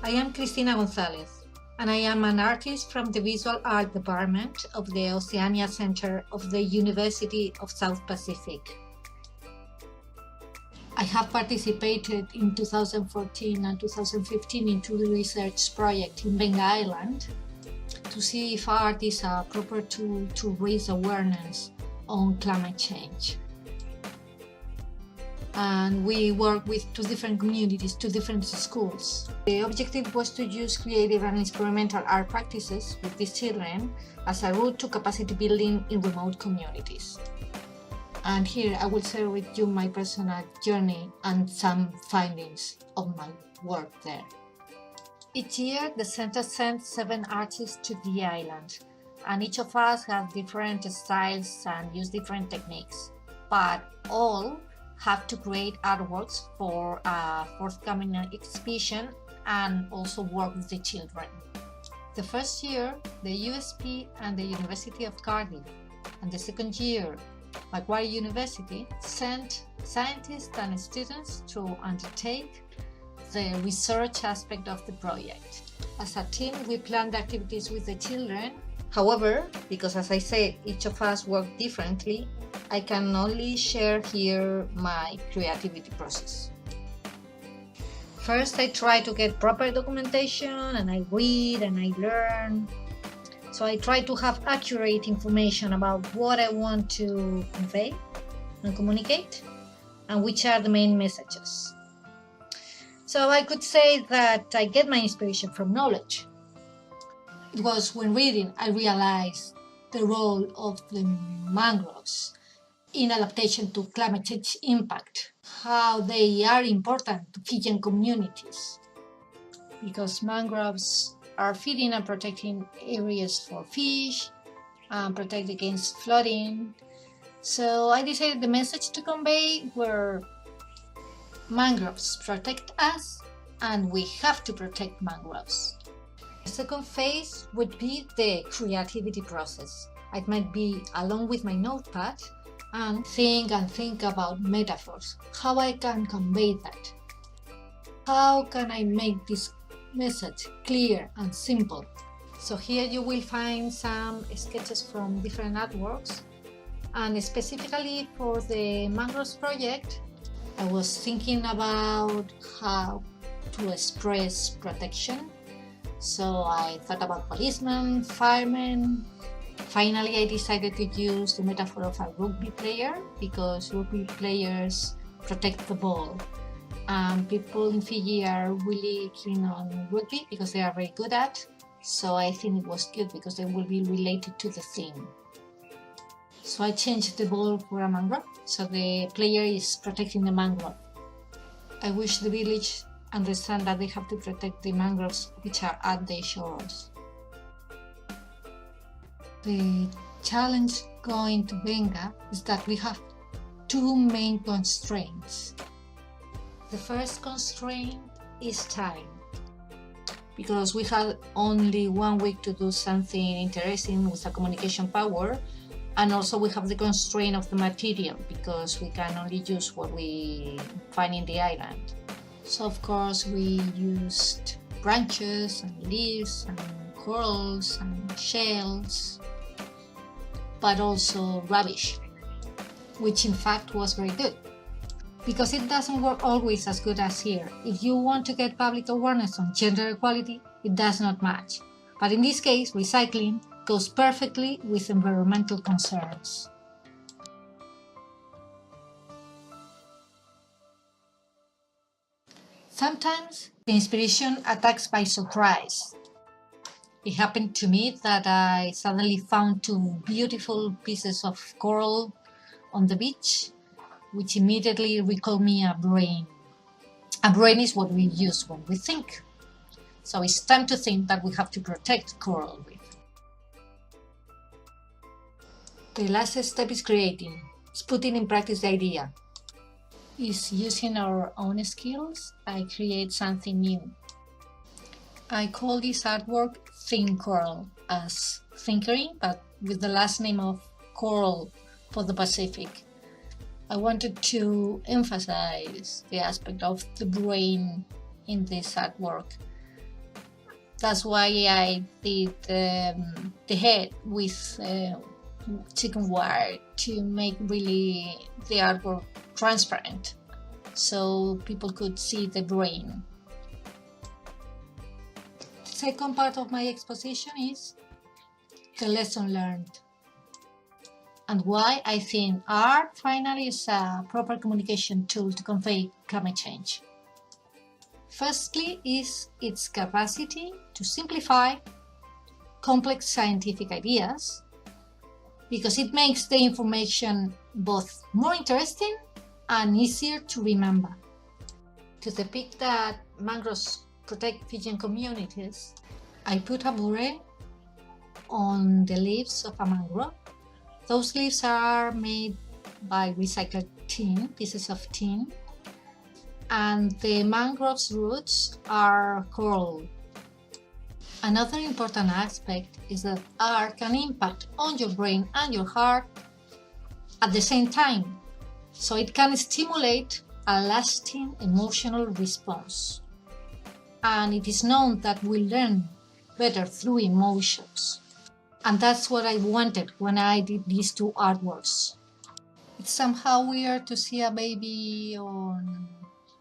I am Cristina Gonzalez, and I am an artist from the Visual Art Department of the Oceania Center of the University of South Pacific. I have participated in 2014 and 2015 into the research project in Benga Island to see if art is a proper tool to raise awareness on climate change. And we work with two different communities, two different schools. The objective was to use creative and experimental art practices with these children as a route to capacity building in remote communities. And here I will share with you my personal journey and some findings of my work there. Each year, the center sends 7 artists to the island, and each of us have different styles and use different techniques, but all have to create artworks for a forthcoming exhibition and also work with the children. The first year, the USP and the University of Cardiff, and the second year, Macquarie University, sent scientists and students to undertake the research aspect of the project. As a team, we planned activities with the children. However, because as I said, each of us work differently, I can only share here my creativity process. First, I try to get proper documentation and I read and I learn. So I try to have accurate information about what I want to convey and communicate and which are the main messages. So I could say that I get my inspiration from knowledge. It was when reading I realized the role of the mangroves in adaptation to climate change impact, how they are important to Fijian communities, because mangroves are feeding and protecting areas for fish and protect against flooding. So I decided the message to convey were mangroves protect us and we have to protect mangroves. The second phase would be the creativity process. It might be along with my notepad and think about metaphors, how I can convey that. How can I make this message clear and simple? So here you will find some sketches from different artworks, and specifically for the mangroves project, I was thinking about how to express protection. So I thought about policemen, firemen. Finally, I decided to use the metaphor of a rugby player because rugby players protect the ball. People in Fiji are really keen on rugby because they are very good at. So I think it was good because they will be related to the theme. So I changed the ball for a mangrove, so the player is protecting the mangrove. I wish the village understand that they have to protect the mangroves which are at the shores. The challenge going to Benga is that we have 2 main constraints. The first constraint is time, because we had only 1 week to do something interesting with a communication power, and also we have the constraint of the material because we can only use what we find in the island. So of course we used branches and leaves and corals and shells, but also rubbish, which in fact was very good. Because it doesn't work always as good as here. If you want to get public awareness on gender equality, it does not match. But in this case, recycling goes perfectly with environmental concerns. Sometimes the inspiration attacks by surprise. It happened to me that I suddenly found 2 beautiful pieces of coral on the beach, which immediately recalled me a brain. A brain is what we use when we think. So it's time to think that we have to protect coral reef. The last step is creating. It's putting in practice the idea. Is using our own skills, I create something new. I call this artwork Think Coral, as thinkering, but with the last name of coral for the Pacific. I wanted to emphasize the aspect of the brain in this artwork That's why I did the head with chicken wire to make really the artwork transparent, so people could see the brain. The second part of my exposition is the lesson learned, and why I think art finally is a proper communication tool to convey climate change. Firstly is its capacity to simplify complex scientific ideas, because it makes the information both more interesting and easier to remember. To depict that mangroves protect Fijian communities, I put a bure on the leaves of a mangrove. Those leaves are made by recycled tin, pieces of tin, and the mangrove's roots are coral. Another important aspect is that art can impact on your brain and your heart at the same time, so it can stimulate a lasting emotional response. And it is known that we learn better through emotions. And that's what I wanted when I did these two artworks. It's somehow weird to see a baby on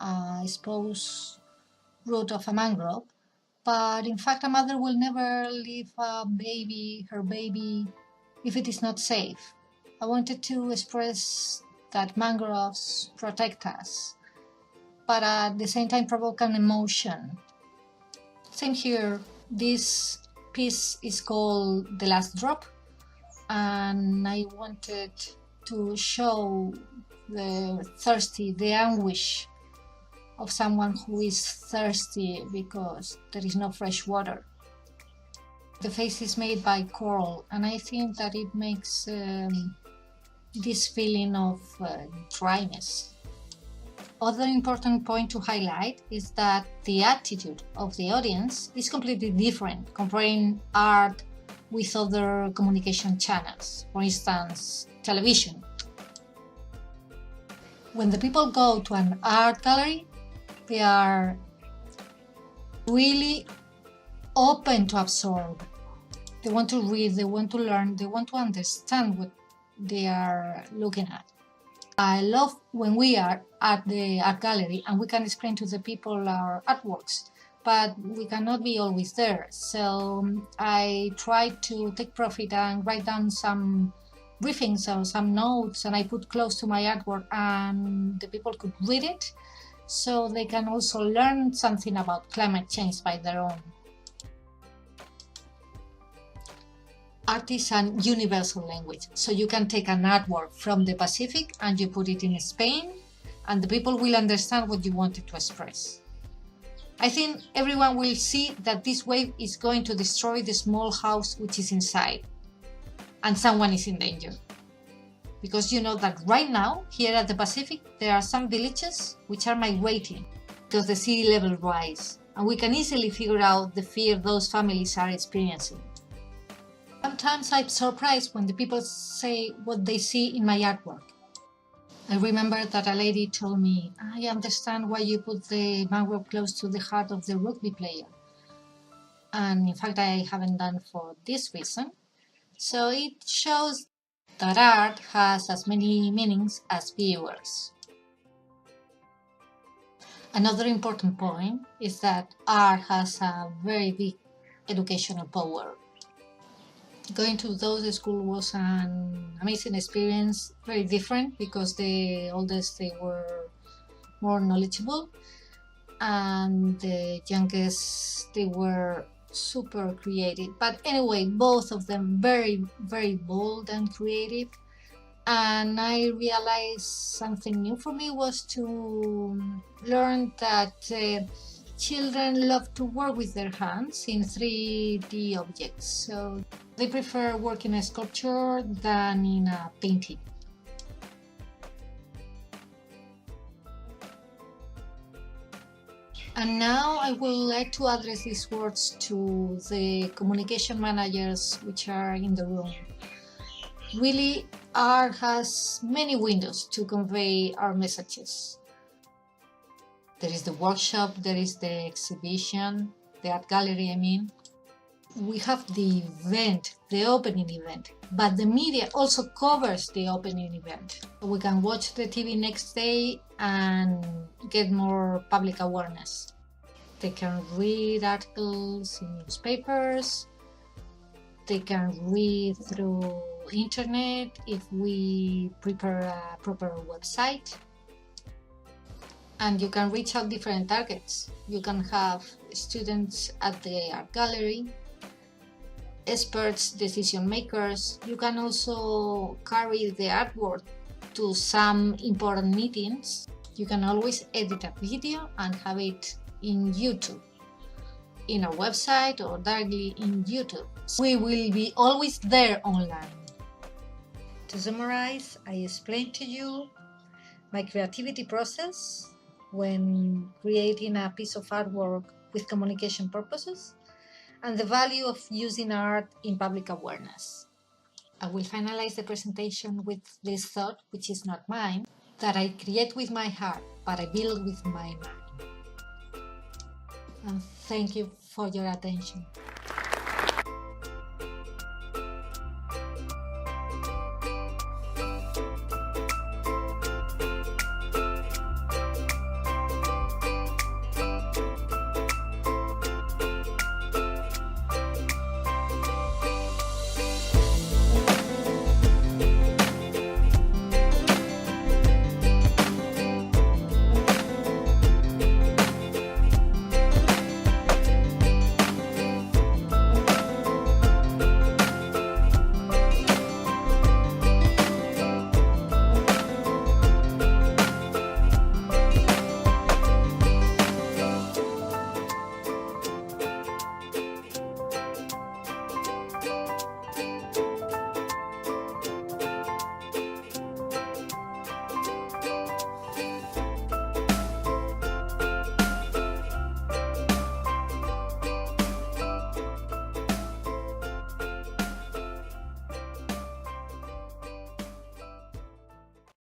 a exposed root of a mangrove, but in fact a mother will never leave her baby, if it is not safe. I wanted to express that mangroves protect us, but at the same time provoke an emotion. Same here, this piece is called The Last Drop, and I wanted to show the anguish of someone who is thirsty because there is no fresh water. The face is made by coral, and I think that it makes this feeling of dryness. Other important point to highlight is that the attitude of the audience is completely different comparing art with other communication channels, for instance, television. When the people go to an art gallery, they are really open to absorb. They want to read, they want to learn, they want to understand what they are looking at. I love when we are at the art gallery and we can explain to the people our artworks, but we cannot be always there. So I try to take profit and write down some briefings or some notes, and I put close to my artwork, and the people could read it, so they can also learn something about climate change by their own. Art is an universal language, so you can take an artwork from the Pacific and you put it in Spain, and the people will understand what you wanted to express. I think everyone will see that this wave is going to destroy the small house which is inside, and someone is in danger. Because you know that right now, here at the Pacific, there are some villages which are migrating because the sea level rise, and we can easily figure out the fear those families are experiencing. Sometimes I'm surprised when the people say what they see in my artwork. I remember that a lady told me, I understand why you put the mangrove close to the heart of the rugby player. And in fact, I haven't done for this reason. So it shows that art has as many meanings as viewers. Another important point is that art has a very big educational power. Going to those schools was an amazing experience, very different because the oldest, they were more knowledgeable, and the youngest, they were super creative. But anyway, both of them very, very bold and creative. And I realized something new for me was to learn that children love to work with their hands in 3D objects. So they prefer working in a sculpture than in a painting. And now I would like to address these words to the communication managers which are in the room. Really, art has many windows to convey our messages. There is the workshop, there is the exhibition, the art gallery, I mean, we have the event, the opening event, but the media also covers the opening event. We can watch the TV next day and get more public awareness. They can read articles in newspapers, they can read through internet if we prepare a proper website. And you can reach out different targets. You can have students at the art gallery, experts, decision makers. You can also carry the artwork to some important meetings. You can always edit a video and have it in YouTube, in our website or directly in YouTube. We will be always there online. To summarize, I explained to you my creativity process when creating a piece of artwork with communication purposes, and the value of using art in public awareness. I will finalize the presentation with this thought, which is not mine, that I create with my heart, but I build with my mind. And thank you for your attention.